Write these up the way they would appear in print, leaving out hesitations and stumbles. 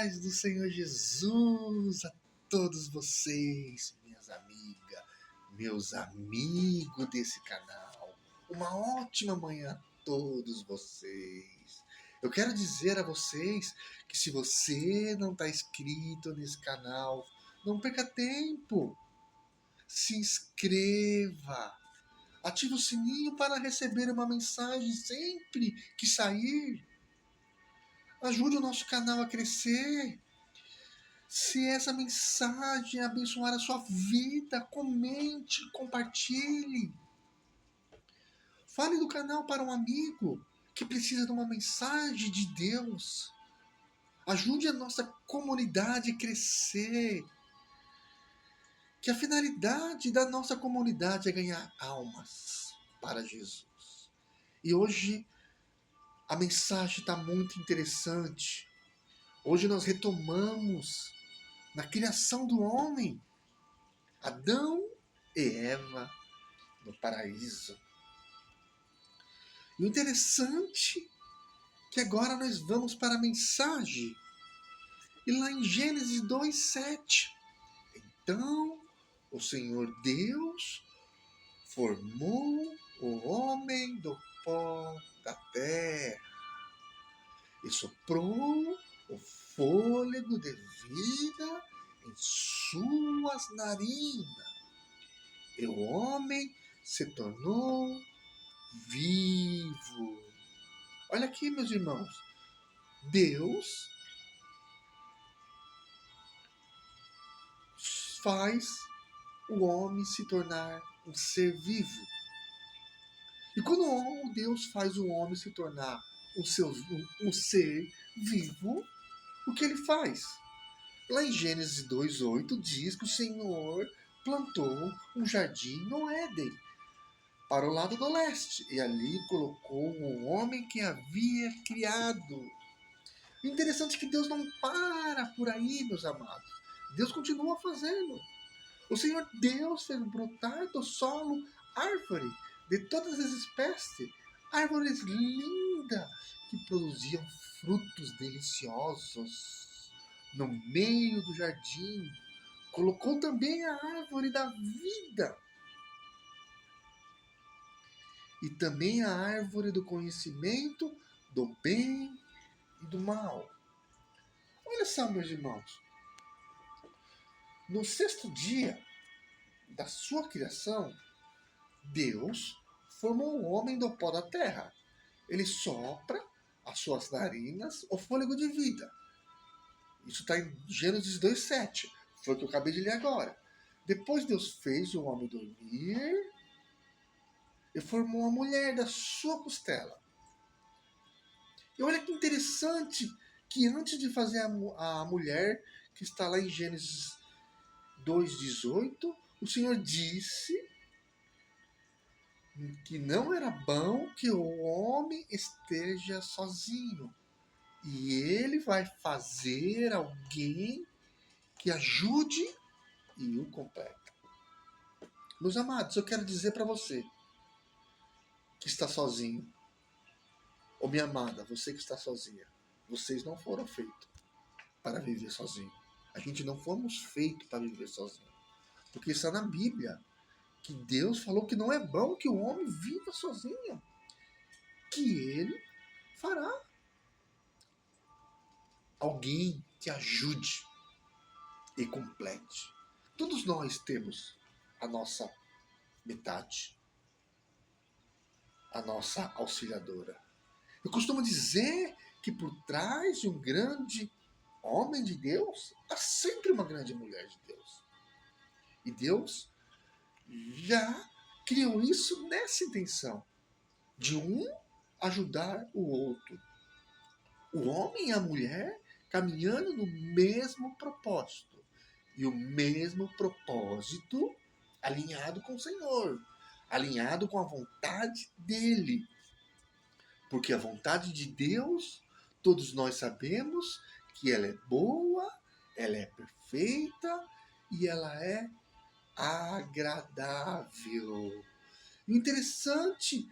paz do Senhor Jesus a todos vocês, minhas amigas, meus amigos desse canal. Uma ótima manhã a todos vocês. Eu quero dizer a vocês que se você não está inscrito nesse canal, não perca tempo. Se inscreva. Ative o sininho para receber uma mensagem sempre que sair. Ajude o nosso canal a crescer. Se essa mensagem abençoar a sua vida, comente, compartilhe. Fale do canal para um amigo que precisa de uma mensagem de Deus. Ajude a nossa comunidade a crescer. Que a finalidade da nossa comunidade é ganhar almas para Jesus. E hoje a mensagem está muito interessante. Hoje nós retomamos na criação do homem, Adão e Eva no paraíso. E o interessante é que agora nós vamos para a mensagem. E lá em Gênesis 2:7, então o Senhor Deus formou o homem do pó da terra e soprou o fôlego de vida em suas narinas. E o homem se tornou vivo. Olha aqui, meus irmãos. Deus faz o homem se tornar um ser vivo. E quando Deus faz o homem se tornar um ser vivo, o que ele faz? Lá em Gênesis 2:8 diz que o Senhor plantou um jardim no Éden, para o lado do leste, e ali colocou o homem que havia criado. O interessante é que Deus não para por aí, meus amados. Deus continua fazendo. O Senhor Deus fez brotar do solo árvore de todas as espécies, árvores lindas que produziam frutos deliciosos. No meio do jardim, colocou também a árvore da vida e também a árvore do conhecimento do bem e do mal. Olha só, meus irmãos. No sexto dia da sua criação, Deus formou o homem do pó da terra. Ele sopra as suas narinas o fôlego de vida. Isso está em Gênesis 2:7. Foi o que eu acabei de ler agora. Depois Deus fez o homem dormir e formou a mulher da sua costela. E olha que interessante que antes de fazer a mulher, que está lá em Gênesis 2:18, o Senhor disse que não era bom que o homem esteja sozinho. E ele vai fazer alguém que ajude e o completa. Meus amados, eu quero dizer para você que está sozinho, ou minha amada, você que está sozinha, vocês não foram feitos para viver sozinho. A gente não fomos feitos para viver sozinho. Porque está na Bíblia que Deus falou que não é bom que o homem viva sozinho. Que ele fará alguém que ajude e complete. Todos nós temos a nossa metade, a nossa auxiliadora. Eu costumo dizer que por trás de um grande homem de Deus, há sempre uma grande mulher de Deus. E Deus já criou isso nessa intenção, de um ajudar o outro. O homem e a mulher caminhando no mesmo propósito. E o mesmo propósito alinhado com o Senhor, alinhado com a vontade dele. Porque a vontade de Deus, todos nós sabemos que ela é boa, ela é perfeita e ela é agradável. O interessante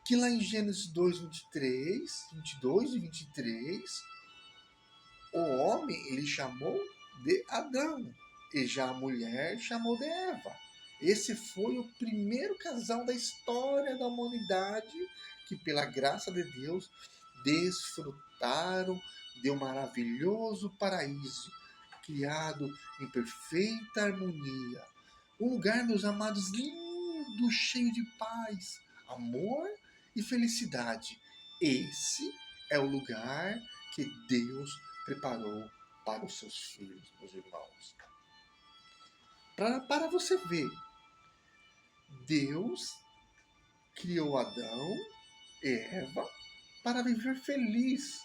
que lá em Gênesis 2:23, 22 e 23, O homem ele chamou de Adão e já a mulher chamou de Eva. Esse foi o primeiro casal da história da humanidade que, pela graça de Deus, desfrutaram de um maravilhoso paraíso criado em perfeita harmonia. Um lugar, meus amados, lindo, cheio de paz, amor e felicidade. Esse é o lugar que Deus preparou para os seus filhos, meus irmãos. Para você ver, Deus criou Adão e Eva para viver feliz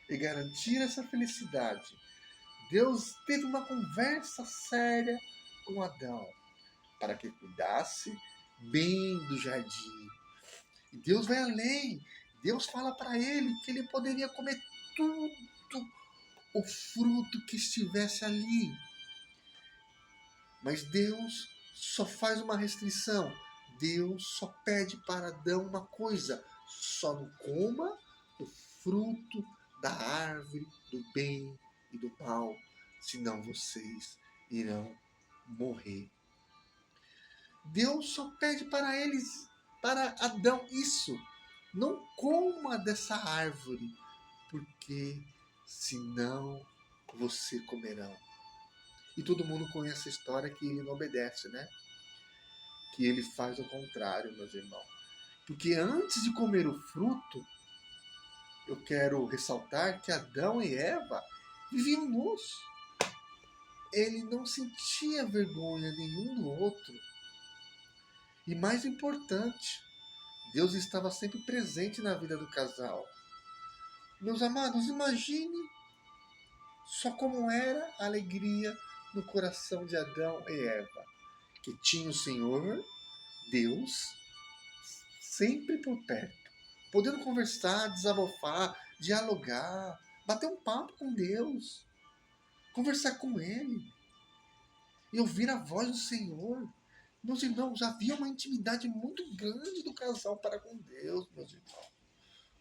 e garantir essa felicidade. Deus teve uma conversa séria com Adão para que cuidasse bem do jardim. E Deus vai além. Deus fala para ele que ele poderia comer tudo o fruto que estivesse ali. Mas Deus só faz uma restrição. Deus só pede para Adão uma coisa: só não coma o fruto da árvore do bem e do mal, senão vocês irão morrer. Deus só pede para eles, para Adão, isso: não coma dessa árvore, porque senão você comerão. E todo mundo conhece a história que ele não obedece, né? Que ele faz o contrário, meus irmãos. Porque antes de comer o fruto, eu quero ressaltar que Adão e Eva viviam nus. Ele não sentia vergonha nenhum do outro. E mais importante, Deus estava sempre presente na vida do casal. Meus amados, imagine só como era a alegria no coração de Adão e Eva, que tinha o Senhor, Deus, sempre por perto, podendo conversar, desabafar, dialogar, bater um papo com Deus, conversar com Ele e ouvir a voz do Senhor. Meus irmãos, havia uma intimidade muito grande do casal para com Deus, meus irmãos.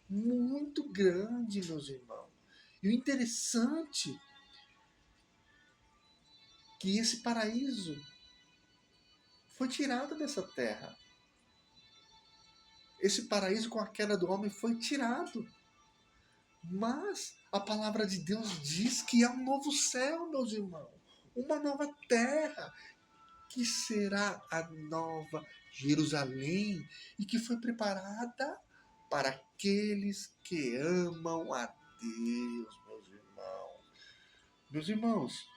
Muito grande, meus irmãos. E o interessante é que esse paraíso foi tirado dessa terra. Esse paraíso com a queda do homem foi tirado. Mas a palavra de Deus diz que há um novo céu, meus irmãos. Uma nova terra, que será a nova Jerusalém e que foi preparada para aqueles que amam a Deus, meus irmãos. Meus irmãos,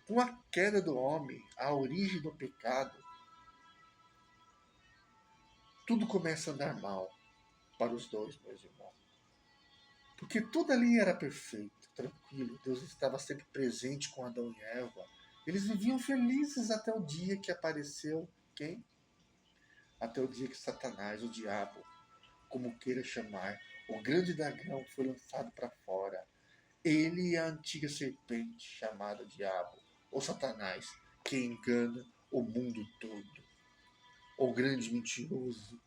com a queda do homem, a origem do pecado, tudo começa a andar mal para os dois, meus irmãos. Porque tudo ali era perfeito, tranquilo. Deus estava sempre presente com Adão e Eva. Eles viviam felizes até o dia que apareceu quem? Até o dia que Satanás, o diabo, como queira chamar, o grande dragão foi lançado para fora. Ele e a antiga serpente chamada diabo, ou Satanás, que engana o mundo todo. O grande mentiroso,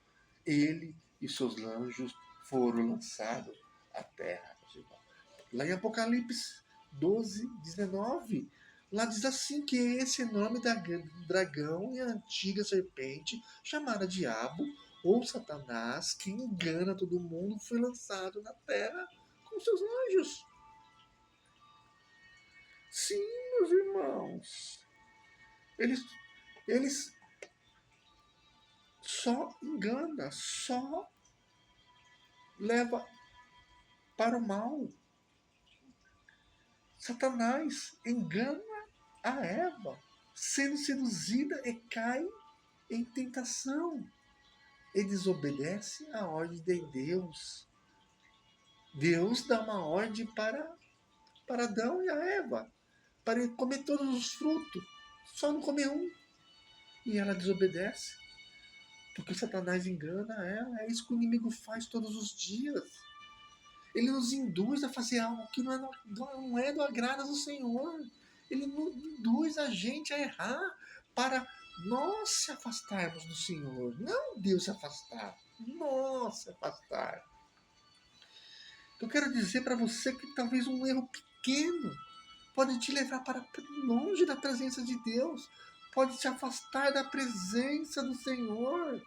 ele e seus anjos foram lançados à terra. Lá em Apocalipse 12, 19, lá diz assim que esse nome da dragão e a antiga serpente, chamada Diabo ou Satanás, que engana todo mundo, foi lançado na terra com seus anjos. Sim, meus irmãos. Eles só engana, só leva para o mal. Satanás engana a Eva, sendo seduzida e cai em tentação e desobedece à ordem de Deus. Deus dá uma ordem para Adão e a Eva, para ele comer todos os frutos, só não comer um. E ela desobedece, porque Satanás engana ela. É isso que o inimigo faz todos os dias. Ele nos induz a fazer algo que não é do agrado do Senhor. Ele nos induz a gente a errar para nós se afastarmos do Senhor. Não Deus se afastar, nós se afastar. Eu quero dizer para você que talvez um erro pequeno pode te levar para longe da presença de Deus, pode te afastar da presença do Senhor,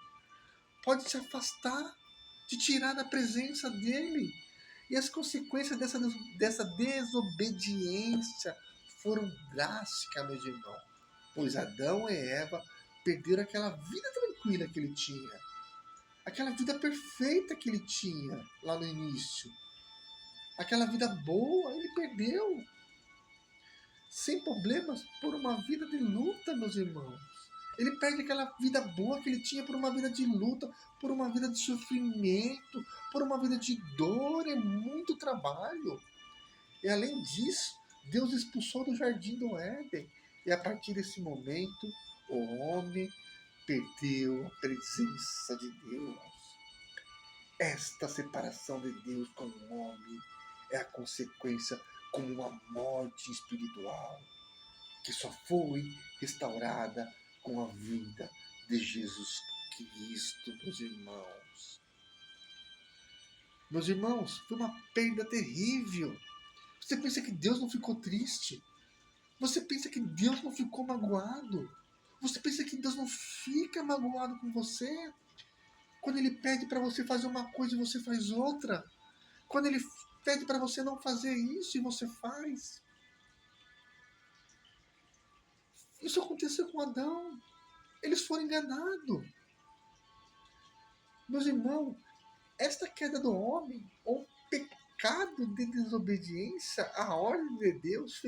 pode te afastar, te tirar da presença dEle. E as consequências dessa desobediência foram drásticas, meus irmãos, pois Adão e Eva perderam aquela vida tranquila que ele tinha, aquela vida perfeita que ele tinha lá no início, aquela vida boa, ele perdeu, sem problemas, por uma vida de luta, meus irmãos. Ele perde aquela vida boa que ele tinha por uma vida de luta, por uma vida de sofrimento, por uma vida de dor e muito trabalho. E além disso, Deus expulsou do jardim do Éden. E a partir desse momento, o homem perdeu a presença de Deus. Esta separação de Deus com o homem é a consequência como uma morte espiritual, que só foi restaurada com a vinda de Jesus Cristo, meus irmãos. Meus irmãos, foi uma perda terrível. Você pensa que Deus não ficou triste? Você pensa que Deus não ficou magoado? Você pensa que Deus não fica magoado com você? Quando Ele pede para você fazer uma coisa e você faz outra? Quando Ele pede para você não fazer isso e você faz? Isso aconteceu com Adão. Eles foram enganados. Meus irmãos, esta queda do homem, ou pecado de desobediência à ordem de Deus,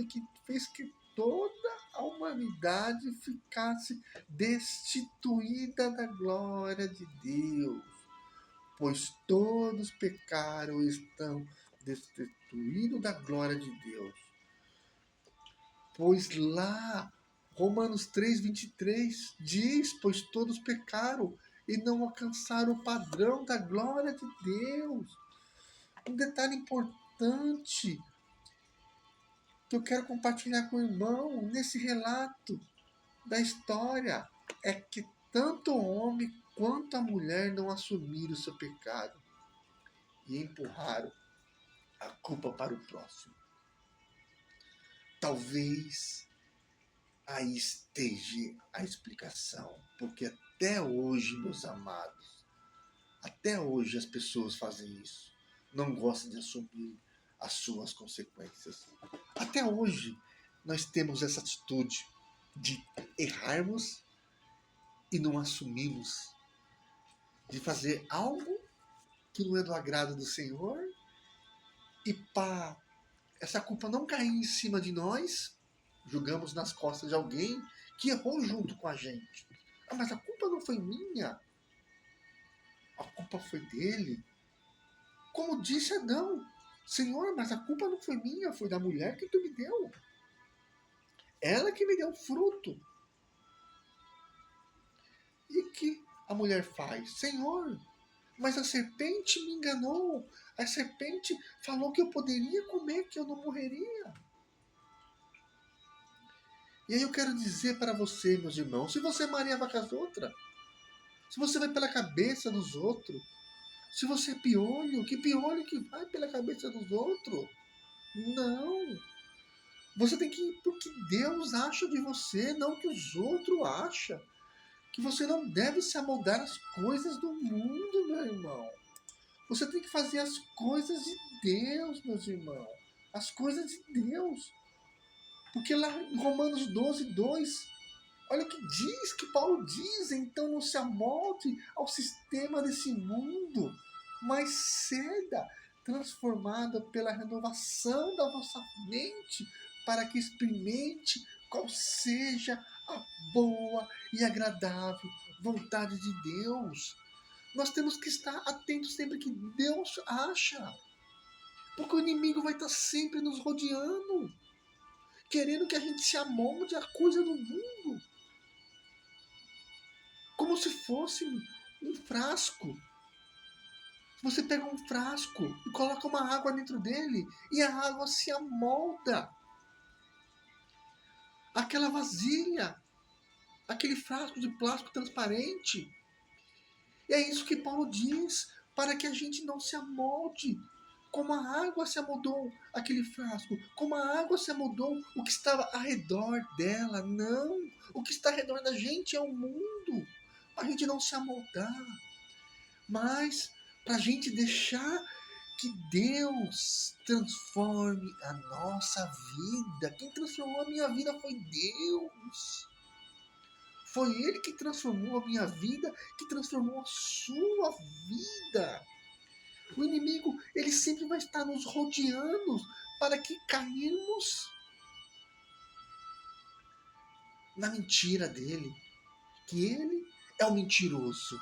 fez que toda a humanidade ficasse destituída da glória de Deus. Pois todos pecaram e estão destituídos da glória de Deus. Pois lá, Romanos 3:23 diz, pois todos pecaram e não alcançaram o padrão da glória de Deus. Um detalhe importante que eu quero compartilhar com o irmão nesse relato da história é que tanto o homem quanto a mulher não assumiram o seu pecado e empurraram a culpa para o próximo. Talvez aí esteja a explicação, porque até hoje, meus amados, até hoje as pessoas fazem isso, não gostam de assumir as suas consequências. Até hoje nós temos essa atitude de errarmos e não assumimos, de fazer algo que não é do agrado do Senhor e para essa culpa não cair em cima de nós, jogamos nas costas de alguém que errou junto com a gente. Ah, mas a culpa não foi minha, a culpa foi dele. Como disse Adão, Senhor, mas a culpa não foi minha, foi da mulher que tu me deu. Ela que me deu o fruto. E o que a mulher faz? Senhor, mas a serpente me enganou. A serpente falou que eu poderia comer, que eu não morreria. E aí eu quero dizer para você, meus irmãos, se você maria vai com as outras, se você vai pela cabeça dos outros, se você é piolho, que piolho que vai pela cabeça dos outros? Não. Você tem que ir porque Deus acha de você, não o que os outros acham. Que você não deve se amoldar às coisas do mundo, meu irmão. Você tem que fazer as coisas de Deus, meus irmãos. As coisas de Deus. Porque lá em Romanos 12:2, olha o que diz, que Paulo diz, então não se amolde ao sistema desse mundo, mas ceda, transformada pela renovação da vossa mente, para que experimente qual seja a boa e agradável vontade de Deus. Nós temos que estar atentos sempre que Deus acha, porque o inimigo vai estar sempre nos rodeando, querendo que a gente se amolde à coisa do mundo, como se fosse um frasco. Você pega um frasco e coloca uma água dentro dele e a água se amolda àquela vasilha, aquele frasco de plástico transparente. E é isso que Paulo diz, para que a gente não se amolde como a água se amoldou aquele frasco, como a água se amoldou o que estava ao redor dela. Não, o que está ao redor da gente é o mundo. A gente não se amoldar, mas para a gente deixar que Deus transforme a nossa vida. Quem transformou a minha vida foi Deus. Foi Ele que transformou a minha vida, que transformou a sua vida. O inimigo, ele sempre vai estar nos rodeando para que cairmos na mentira dele, que ele é o mentiroso.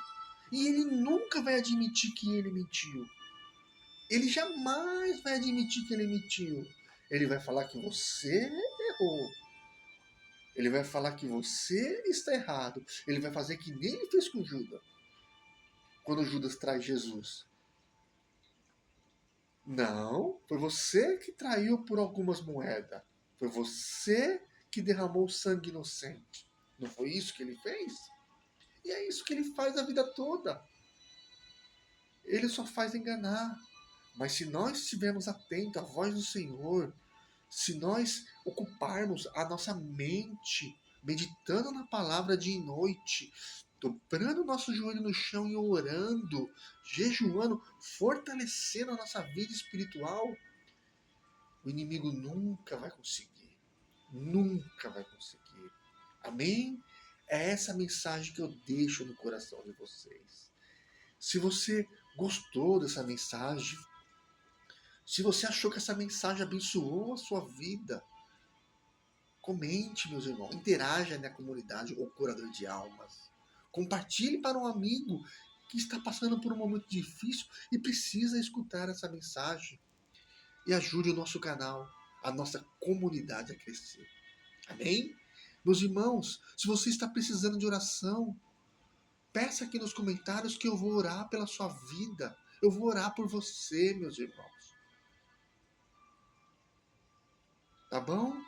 E ele nunca vai admitir que ele mentiu. Ele jamais vai admitir que ele mentiu. Ele vai falar que você errou. Ele vai falar que você está errado. Ele vai fazer que nem ele fez com Judas. Quando Judas traz Jesus. Não, foi você que traiu por algumas moedas. Foi você que derramou sangue inocente. Não foi isso que ele fez? E é isso que ele faz a vida toda. Ele só faz enganar. Mas se nós estivermos atentos à voz do Senhor, se nós ocuparmos a nossa mente, meditando na palavra dia e noite, dobrando o nosso joelho no chão e orando, jejuando, fortalecendo a nossa vida espiritual, o inimigo nunca vai conseguir. Nunca vai conseguir. Amém? É essa mensagem que eu deixo no coração de vocês. Se você gostou dessa mensagem, se você achou que essa mensagem abençoou a sua vida, comente, meus irmãos. Interaja na comunidade ou curador de almas. Compartilhe para um amigo que está passando por um momento difícil e precisa escutar essa mensagem. E ajude o nosso canal, a nossa comunidade a crescer. Amém? Meus irmãos, se você está precisando de oração, peça aqui nos comentários que eu vou orar pela sua vida. Eu vou orar por você, meus irmãos. Tá bom?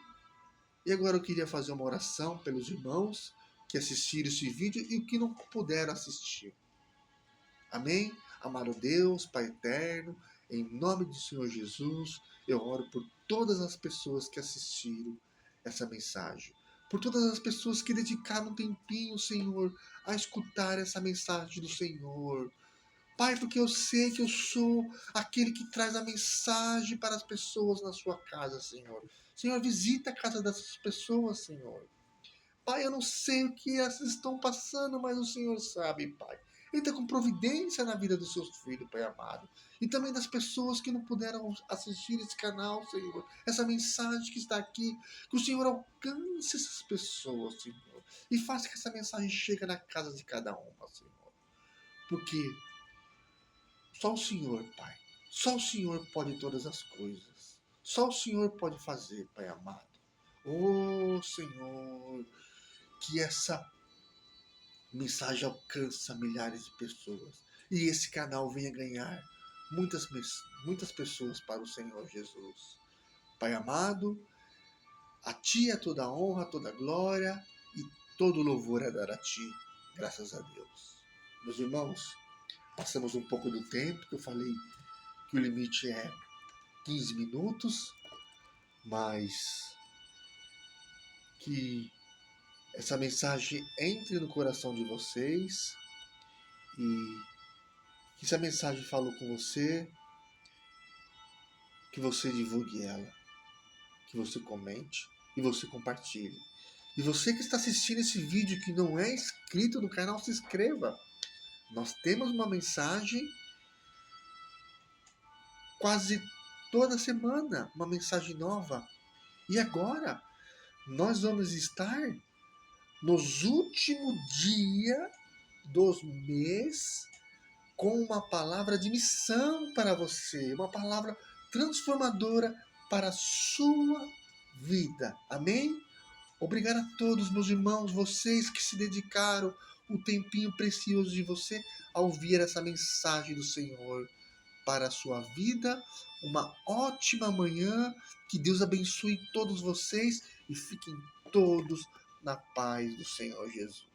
E agora eu queria fazer uma oração pelos irmãos que assistiram esse vídeo e que não puderam assistir. Amém? Amado Deus, Pai eterno, em nome do Senhor Jesus, eu oro por todas as pessoas que assistiram essa mensagem. Por todas as pessoas que dedicaram um tempinho, Senhor, a escutar essa mensagem do Senhor. Pai, porque eu sei que eu sou aquele que traz a mensagem para as pessoas na sua casa, Senhor. Senhor, visita a casa dessas pessoas, Senhor. Pai, eu não sei o que elas estão passando, mas o Senhor sabe, Pai. Entra com providência na vida dos seus filhos, Pai amado. E também das pessoas que não puderam assistir esse canal, Senhor. Essa mensagem que está aqui. Que o Senhor alcance essas pessoas, Senhor. E faça que essa mensagem chegue na casa de cada uma, Senhor. Porque só o Senhor, Pai. Só o Senhor pode todas as coisas. Só o Senhor pode fazer, Pai amado. Oh, Senhor, que essa mensagem alcança milhares de pessoas. E esse canal venha ganhar muitas pessoas para o Senhor Jesus. Pai amado, a Ti é toda a honra, toda a glória e todo louvor é dar a Ti. Graças a Deus. Meus irmãos, passamos um pouco do tempo, que eu falei que o limite é 15 minutos, mas que essa mensagem entre no coração de vocês e que se a mensagem falou com você, que você divulgue ela, que você comente e você compartilhe. E você que está assistindo esse vídeo que não é inscrito no canal, se inscreva. Nós temos uma mensagem quase toda semana, uma mensagem nova. E agora nós vamos estar nos últimos dias dos mês com uma palavra de missão para você, uma palavra transformadora para a sua vida. Amém? Obrigado a todos, meus irmãos, vocês que se dedicaram o tempinho precioso de você a ouvir essa mensagem do Senhor para a sua vida. Uma ótima manhã, que Deus abençoe todos vocês e fiquem todos na paz do Senhor Jesus.